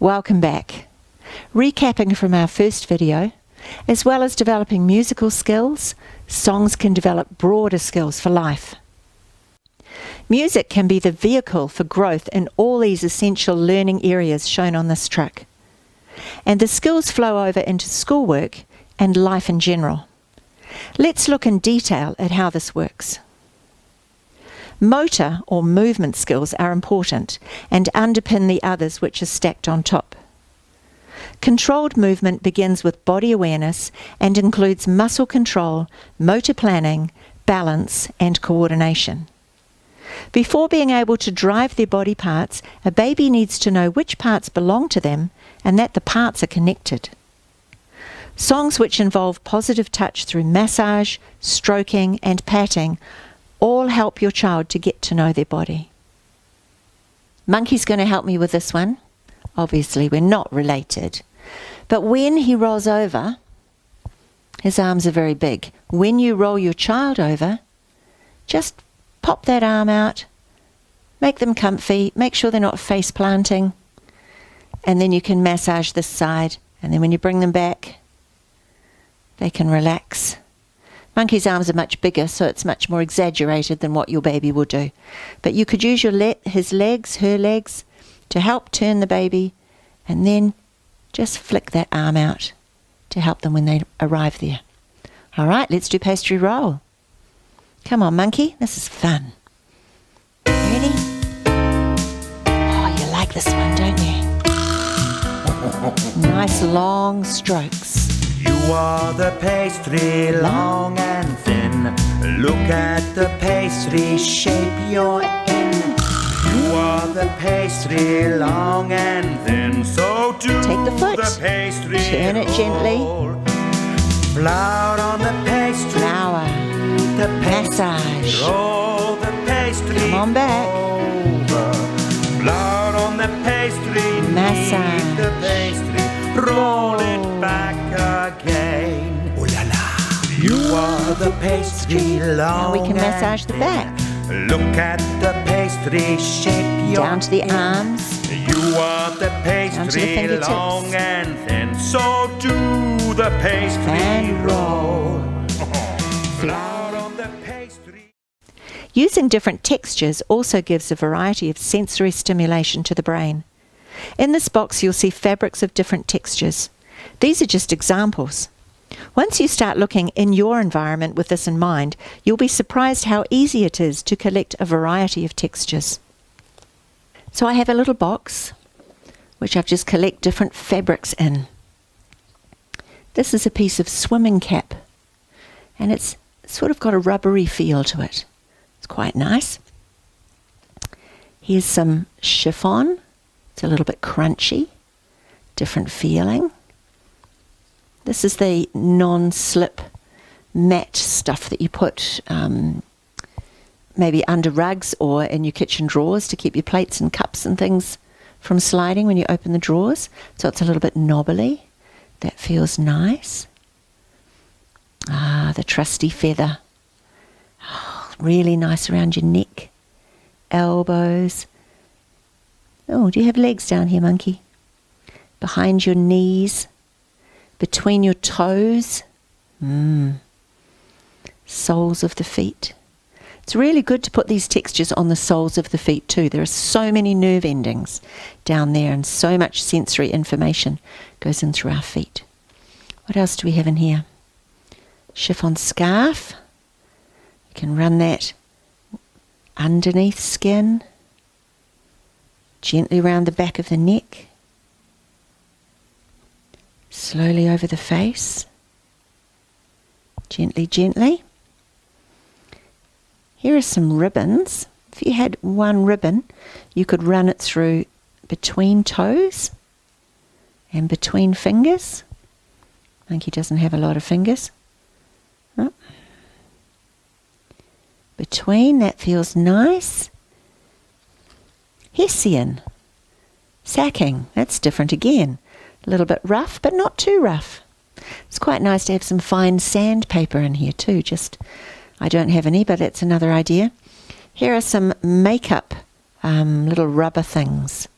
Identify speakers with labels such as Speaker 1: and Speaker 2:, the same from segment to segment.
Speaker 1: Welcome back. Recapping from our first video, as well as developing musical skills, songs can develop broader skills for life. Music can be the vehicle for growth in all these essential learning areas shown on this track. And the skills flow over into schoolwork and life in general. Let's look in detail at how this works. Motor or movement skills are important and underpin the others which are stacked on top. Controlled movement begins with body awareness and includes muscle control, motor planning, balance and coordination. Before being able to drive their body parts, a baby needs to know which parts belong to them and that the parts are connected. Songs which involve positive touch through massage, stroking and patting all help your child to get to know their body. Monkey's going to help me with this one. Obviously, we're not related. But when he rolls over, his arms are very big. When you roll your child over, just pop that arm out, make them comfy, make sure they're not face planting, and then you can massage this side. And then when you bring them back, they can relax. Monkey's arms are much bigger, so it's much more exaggerated than what your baby will do. But you could use his legs, her legs, to help turn the baby, and then just flick that arm out to help them when they arrive there. All right, let's do pastry roll. Come on, Monkey, this is fun. Ready? Oh, you like this one, don't you? Nice long strokes.
Speaker 2: You are the pastry, long and thin. Look at the pastry shape you're in. You are the pastry, long and thin. So do
Speaker 1: Take the foot,
Speaker 2: the pastry,
Speaker 1: turn it gently.
Speaker 2: Flour on the pastry,
Speaker 1: Flour,
Speaker 2: the
Speaker 1: massage.
Speaker 2: roll the pastry.
Speaker 1: Come on back.
Speaker 2: Over. Flour on the pastry,
Speaker 1: Massage.
Speaker 2: knead the pastry, roll it back again. Ooh la la. You are the pastry, long
Speaker 1: Now we can massage
Speaker 2: and
Speaker 1: the back.
Speaker 2: thin. Look at the pastry shape you're
Speaker 1: Down to the
Speaker 2: in.
Speaker 1: arms.
Speaker 2: You are the pastry,
Speaker 1: fingertips.
Speaker 2: long and thin. So do the pastry
Speaker 1: And roll.
Speaker 2: Flour on the pastry.
Speaker 1: Using different textures also gives a variety of sensory stimulation to the brain. In this box you'll see fabrics of different textures. These are just examples. Once you start looking in your environment with this in mind, you'll be surprised how easy it is to collect a variety of textures. So I have a little box which I've just collected different fabrics in. This is a piece of swimming cap and it's sort of got a rubbery feel to it. It's quite nice. Here's some chiffon. It's a little bit crunchy, different feeling. This is the non-slip matte stuff that you put maybe under rugs or in your kitchen drawers to keep your plates and cups and things from sliding when you open the drawers. So it's a little bit knobbly. That feels nice. Ah, the trusty feather. Oh, really nice around your neck, elbows. Oh, do you have legs down here, Monkey? Behind your knees, between your toes. Soles of the feet. It's really good to put these textures on the soles of the feet too. There are so many nerve endings down there and so much sensory information goes in through our feet. What else do we have in here? Chiffon scarf. You can run that underneath skin, gently round the back of the neck, slowly over the face, gently, gently. Here are some ribbons. If you had one ribbon, you could run it through between toes and between fingers. Monkey doesn't have a lot of fingers. Oh. Between, that feels nice. Hessian. Sacking, that's different again. A little bit rough, but not too rough. It's quite nice to have some fine sandpaper in here too. I don't have any, but it's another idea. Here are some makeup little rubber things.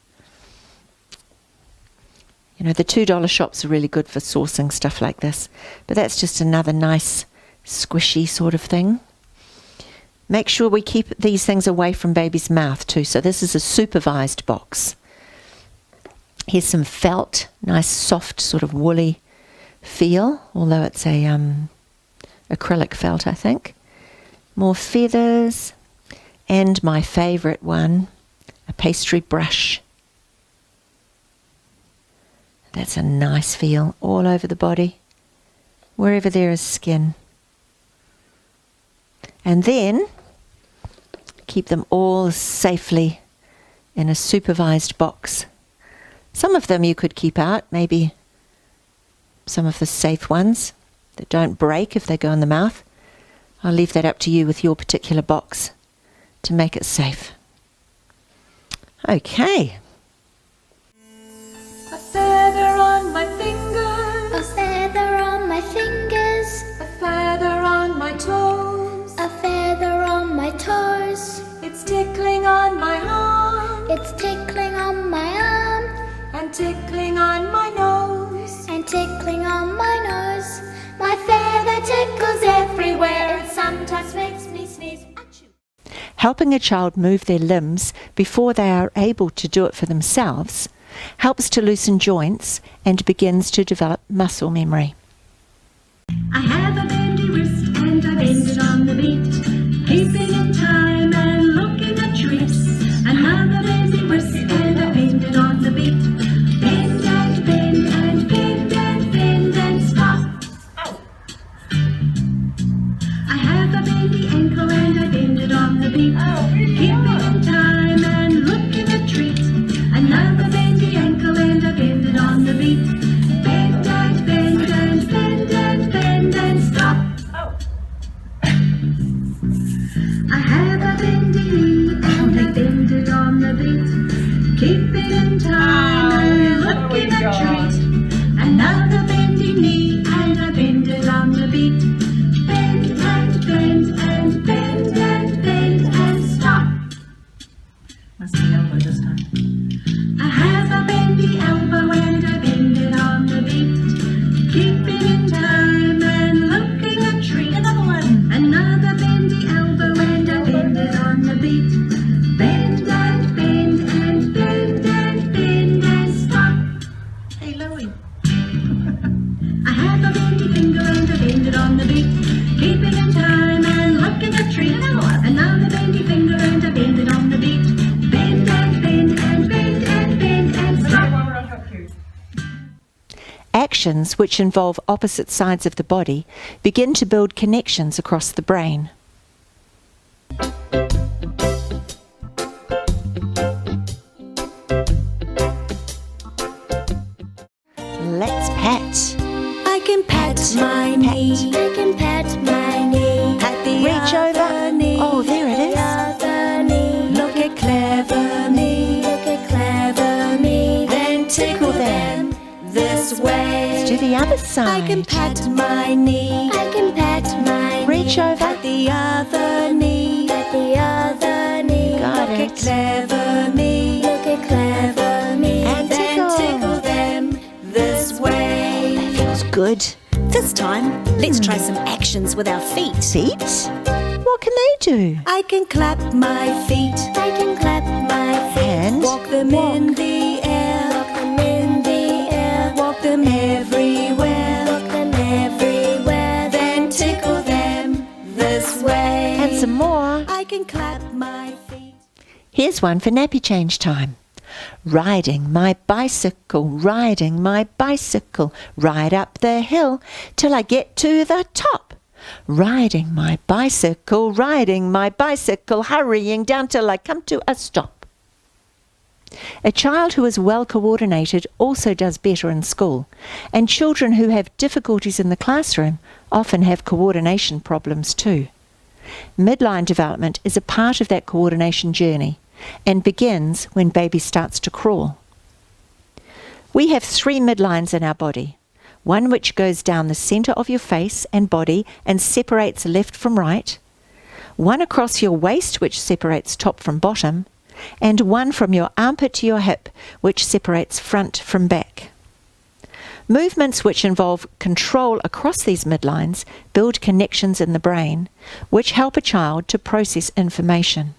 Speaker 1: You know, the $2 shops are really good for sourcing stuff like this, but that's just another nice squishy sort of thing. Make sure we keep these things away from baby's mouth too. So this is a supervised box. Here's some felt, nice soft sort of woolly feel, although it's a acrylic felt, I think. More feathers, and my favourite one, a pastry brush. That's a nice feel all over the body, wherever there is skin. And then keep them all safely in a supervised box. Some of them you could keep out, maybe some of the safe ones that don't break if they go in the mouth. I'll leave that up to you with your particular box to make it safe. Okay.
Speaker 3: A feather on my fingers,
Speaker 4: A feather on my fingers,
Speaker 3: a feather on my toes,
Speaker 4: a feather on my toes.
Speaker 3: it's tickling on my arm,
Speaker 4: It's tickling on my arm
Speaker 3: and tickling on my nose.
Speaker 4: and tickling on my nose. My feather tickles everywhere. It sometimes makes me sneeze. Achoo.
Speaker 1: Helping a child move their limbs before they are able to do it for themselves helps to loosen joints and begins to develop muscle memory.
Speaker 5: I have a bendy wrist and I bend it on the beat, keeping in time and looking at tricks. Another bendy wrist and I bend it on the beat, bend and bend and bend and bend and stop. I have a bendy ankle and I bend it on the beat, keeping in time and looking at tricks. Another bendy ankle and I bend it on the beat, bend and bend and bend and bend and stop. I have a bendy knee and I bend it on the beat, keeping in time and looking at treat. Another bendy knee and I bend it on the beat, bend and bend and bend and bend and stop. Must be elbow this time. I have a bendy elbow and I bend it on the beat, keeping in time and looking at treat. Another one. Another bendy elbow and I bend it on the beat, bend and bend and bend and bend and stop. Hey, Louie. I have a bendy finger and I bend it on the beat, keeping in time and looking at treat. Another one. Another bendy finger and I bend it on the beat, bend and bend and bend and bend and stop.
Speaker 1: Actions which involve opposite sides of the body begin to build connections across the brain. Let's pat.
Speaker 5: I can pat my knee,
Speaker 4: I can pat my knee.
Speaker 5: pat the
Speaker 1: Reach
Speaker 5: other
Speaker 1: over.
Speaker 5: knee.
Speaker 1: Oh, there it is.
Speaker 4: Other knee.
Speaker 5: Look at clever me,
Speaker 4: Look at clever me.
Speaker 5: then tickle them this way.
Speaker 1: Do the other side.
Speaker 5: I can pat my knee,
Speaker 4: I can pat my
Speaker 1: Reach
Speaker 4: knee.
Speaker 1: over.
Speaker 5: pat the other knee.
Speaker 4: Pat the other knee.
Speaker 1: Got
Speaker 5: Look
Speaker 1: it.
Speaker 5: at clever me,
Speaker 4: Look at clever me.
Speaker 1: And
Speaker 5: then
Speaker 1: tickle.
Speaker 5: tickle them this way.
Speaker 1: Feels good.
Speaker 6: This time, let's try some actions with our feet.
Speaker 1: Feet? What can they do?
Speaker 5: I can clap my feet,
Speaker 4: I can clap my feet.
Speaker 1: And
Speaker 5: walk them in the air,
Speaker 4: Walk them in the air.
Speaker 5: walk them everywhere.
Speaker 4: Walk them everywhere.
Speaker 5: Then tickle them this way.
Speaker 1: and some more.
Speaker 5: I can clap my feet.
Speaker 1: Here's one for nappy change time. Riding my bicycle, riding my bicycle, ride up the hill till I get to the top. Riding my bicycle, hurrying down till I come to a stop. A child who is well coordinated also does better in school, and children who have difficulties in the classroom often have coordination problems too. Midline development is a part of that coordination journey and begins when baby starts to crawl. We have 3 midlines in our body, one which goes down the centre of your face and body and separates left from right, one across your waist which separates top from bottom, and one from your armpit to your hip which separates front from back. Movements which involve control across these midlines build connections in the brain, which help a child to process information.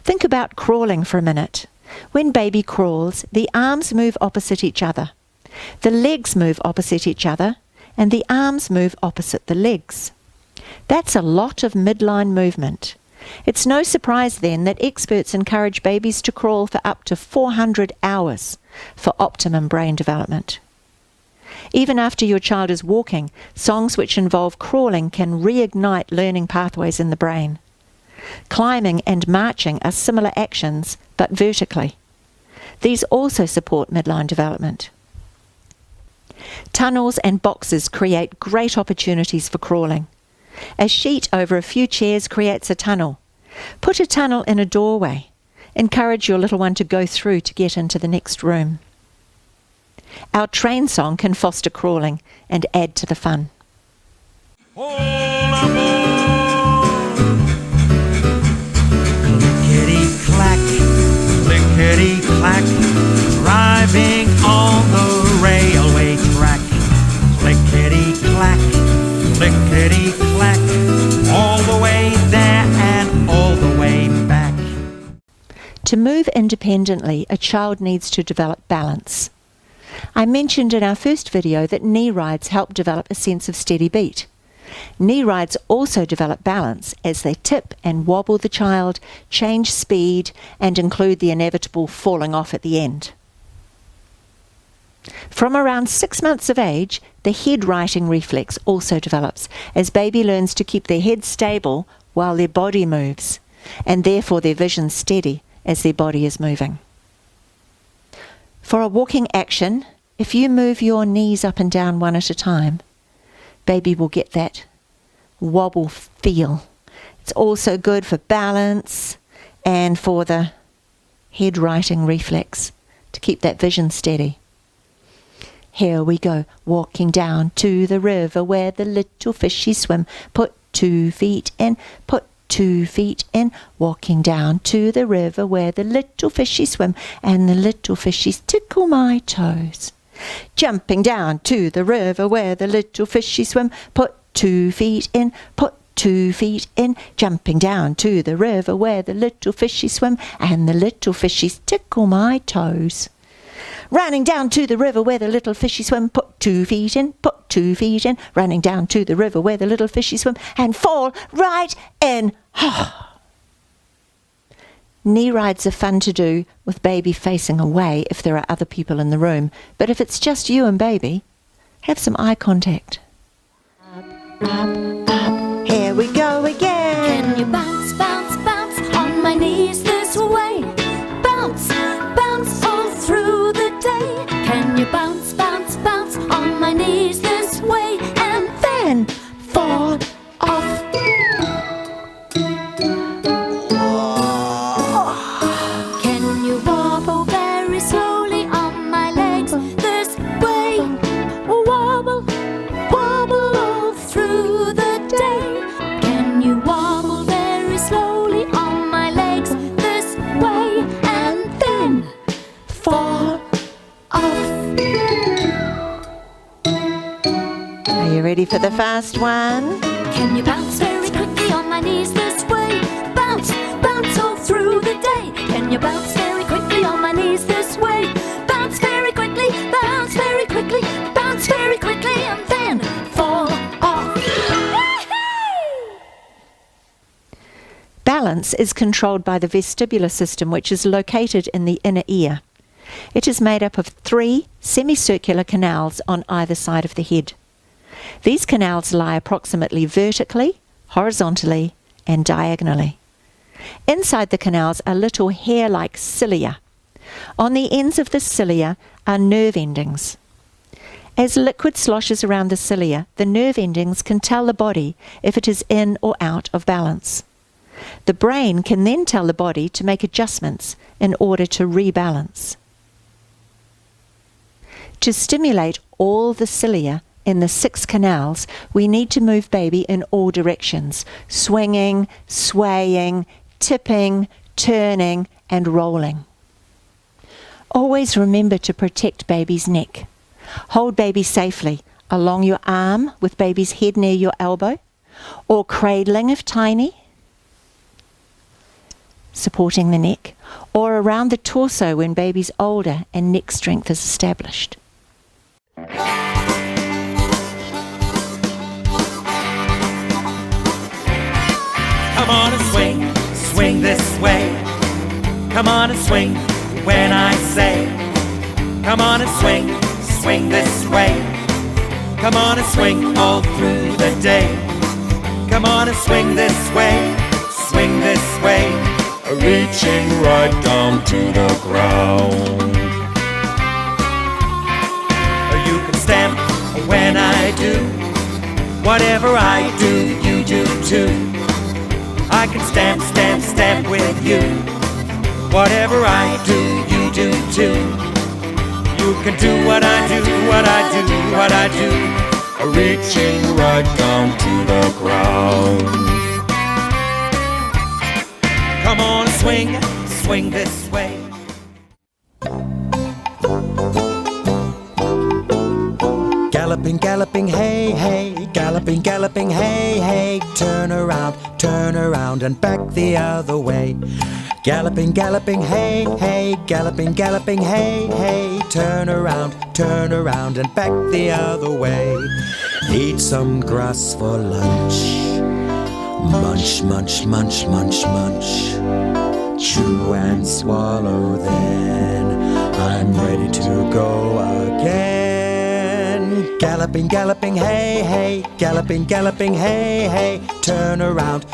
Speaker 1: Think about crawling for a minute. When baby crawls, the arms move opposite each other, the legs move opposite each other, and the arms move opposite the legs. That's a lot of midline movement. It's no surprise then that experts encourage babies to crawl for up to 400 hours for optimum brain development. Even after your child is walking, songs which involve crawling can reignite learning pathways in the brain. Climbing and marching are similar actions, but vertically. These also support midline development. Tunnels and boxes create great opportunities for crawling. A sheet over a few chairs creates a tunnel. Put a tunnel in a doorway. Encourage your little one to go through to get into the next room. Our train song can foster crawling and add to the fun.
Speaker 2: All aboard! Clickety-clack, clickety-clack, driving on the railway track. Clickety-clack, clickety-clack, all the way there and all the way back.
Speaker 1: To move independently, a child needs to develop balance. I mentioned in our first video that knee rides help develop a sense of steady beat. Knee rides also develop balance as they tip and wobble the child, change speed, and include the inevitable falling off at the end. From around 6 months of age, the head righting reflex also develops as baby learns to keep their head stable while their body moves, and therefore their vision steady as their body is moving. For a walking action, if you move your knees up and down one at a time, baby will get that wobble feel. It's also good for balance and for the head righting reflex to keep that vision steady. Here we go, walking down to the river where the little fishies swim. Put 2 feet in, put 2 feet in, walking down to the river where the little fishies swim, and the little fishies tickle my toes. Jumping down to the river where the little fishies swim. Put 2 feet in, put 2 feet in, jumping down to the river where the little fishies swim, and the little fishies tickle my toes. Running down to the river where the little fishies swim, put 2 feet in, put 2 feet in, running down to the river where the little fishies swim, and fall right in. Knee rides are fun to do with baby facing away if there are other people in the room, but if it's just you and baby, have some eye contact. Up, here we go again.
Speaker 4: Can you bounce, bounce, bounce on my knees this way? Bounce, bounce all through the day. Can you bounce, bounce, bounce on my knees this way? And then fall off. Can you wobble very slowly on my legs this way? Wobble, wobble all through the day. Can you wobble very slowly on my legs this way? And then fall off.
Speaker 1: Are you ready for the fast one?
Speaker 4: Can you bounce very quickly on my knees this way? Bounce, bounce all through the day. Can you bounce very quickly on my knees this way? Bounce very quickly, bounce very quickly, bounce very quickly, and then fall off.
Speaker 1: Balance is controlled by the vestibular system, which is located in the inner ear. It is made up of 3 semicircular canals on either side of the head. These canals lie approximately vertically, horizontally, and diagonally. Inside the canals are little hair-like cilia. On the ends of the cilia are nerve endings. As liquid sloshes around the cilia, the nerve endings can tell the body if it is in or out of balance. The brain can then tell the body to make adjustments in order to rebalance. To stimulate all the cilia in the 6 canals, we need to move baby in all directions, swinging, swaying, tipping, turning, and rolling. Always remember to protect baby's neck. Hold baby safely along your arm with baby's head near your elbow, or cradling if tiny, supporting the neck, or around the torso when baby's older and neck strength is established.
Speaker 2: Come on and swing, swing this way. Come on and swing when I say. Come on and swing, swing this way. Come on and swing all through the day. Come on and swing this way, swing this way. Reaching right down to the ground. You can stamp when I do. Whatever I do, you do too. I can stamp, stamp, stamp with you. Whatever I do, you do too. You can do what I do, what I do, what I do. Reaching right down to the ground. Come on and swing, swing this way. Galloping, galloping, hey, hey. Galloping, galloping, hey, hey. Turn around and back the other way. Galloping, galloping, hey, hey. Galloping, galloping, hey, hey. Turn around and back the other way. Eat some grass for lunch. Munch, munch, munch, munch, munch. Chew and swallow, then I'm ready to go again. Galloping, galloping, hey, hey. Galloping, galloping, hey, hey. Turn around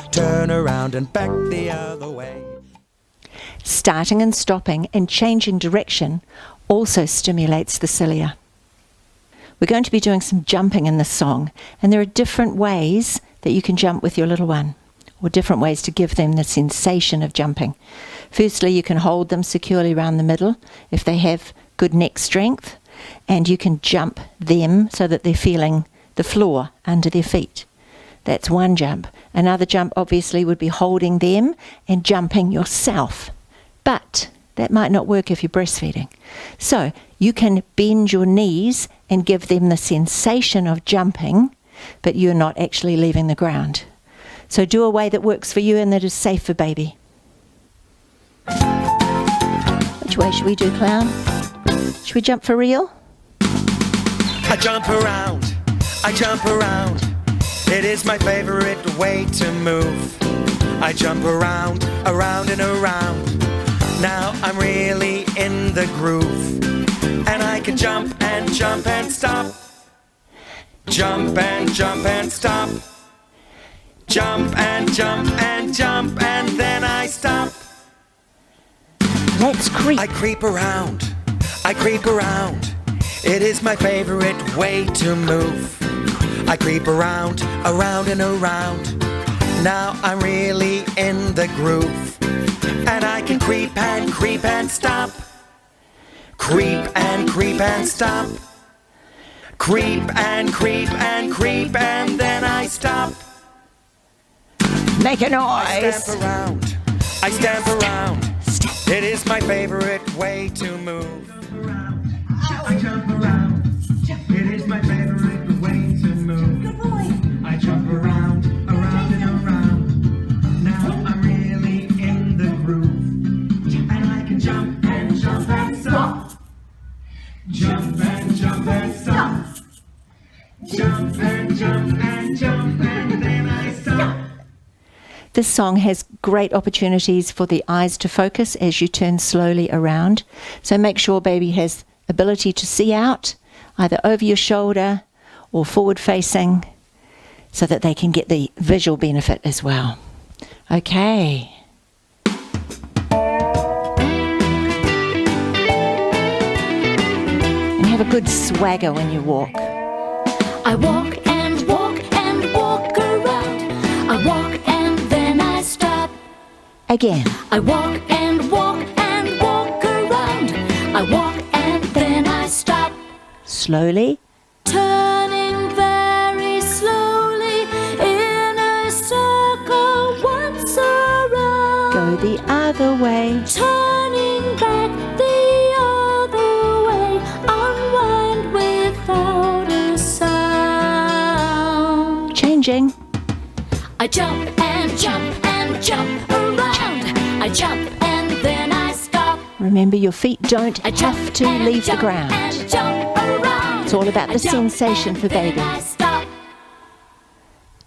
Speaker 2: and back the other way.
Speaker 1: Starting and stopping and changing direction also stimulates the cilia. We're going to be doing some jumping in this song, and there are different ways that you can jump with your little one, or different ways to give them the sensation of jumping. Firstly, you can hold them securely around the middle if they have good neck strength, and you can jump them so that they're feeling the floor under their feet. That's one jump. Another jump obviously would be holding them and jumping yourself. But that might not work if you're breastfeeding. So you can bend your knees and give them the sensation of jumping, but you're not actually leaving the ground. So do a way that works for you and that is safe for baby. Which way should we do, clown? Should we jump for real?
Speaker 2: I jump around, I jump around. It is my favorite way to move. I jump around, around and around. Now I'm really in the groove. And I can jump and jump and stop. Jump and jump and stop. Jump and jump and jump and then I stop.
Speaker 1: Let's creep.
Speaker 2: I creep around, I creep around. It is my favorite way to move. I creep around, around and around. Now I'm really in the groove. And I can creep and stop. Creep and stop. Creep and creep and creep and then I stop.
Speaker 1: Make a
Speaker 2: I
Speaker 1: noise.
Speaker 2: stamp around, I stamp around. It is my favorite way to move. I jump around. It is my favorite way to move.
Speaker 3: Good boy.
Speaker 2: I jump around, around and around. Now I'm really in the groove. And I can jump and jump and stop. Jump and jump and stop. Jump and jump and jump and then I stop.
Speaker 1: This song has great opportunities for the eyes to focus as you turn slowly around. So make sure baby has ability to see out, either over your shoulder or forward facing, so that they can get the visual benefit as well. Okay. And have a good swagger when you walk.
Speaker 4: I walk and walk and walk around. I walk and then I stop.
Speaker 1: Again.
Speaker 4: I walk and walk and walk around. I walk and then I stop.
Speaker 1: Slowly.
Speaker 4: Turning very slowly in a circle once around.
Speaker 1: Go the other way.
Speaker 4: Turning back the
Speaker 1: changing.
Speaker 4: I jump and jump and jump around. I jump and then I stop.
Speaker 1: Remember, your feet don't
Speaker 4: I jump
Speaker 1: have to
Speaker 4: and
Speaker 1: leave the
Speaker 4: jump
Speaker 1: ground.
Speaker 4: and jump around.
Speaker 1: It's all about the
Speaker 4: I jump
Speaker 1: sensation
Speaker 4: and
Speaker 1: for
Speaker 4: then
Speaker 1: baby.
Speaker 4: I stop.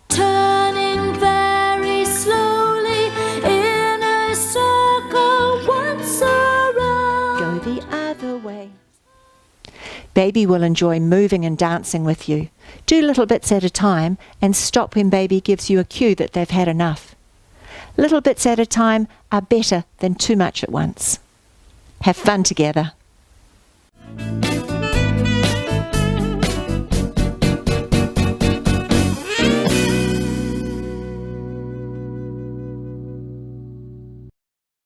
Speaker 4: Turning very slowly in a circle once around.
Speaker 1: Go the other way. Baby will enjoy moving and dancing with you. Do little bits at a time and stop when baby gives you a cue that they've had enough. Little bits at a time are better than too much at once. Have fun together.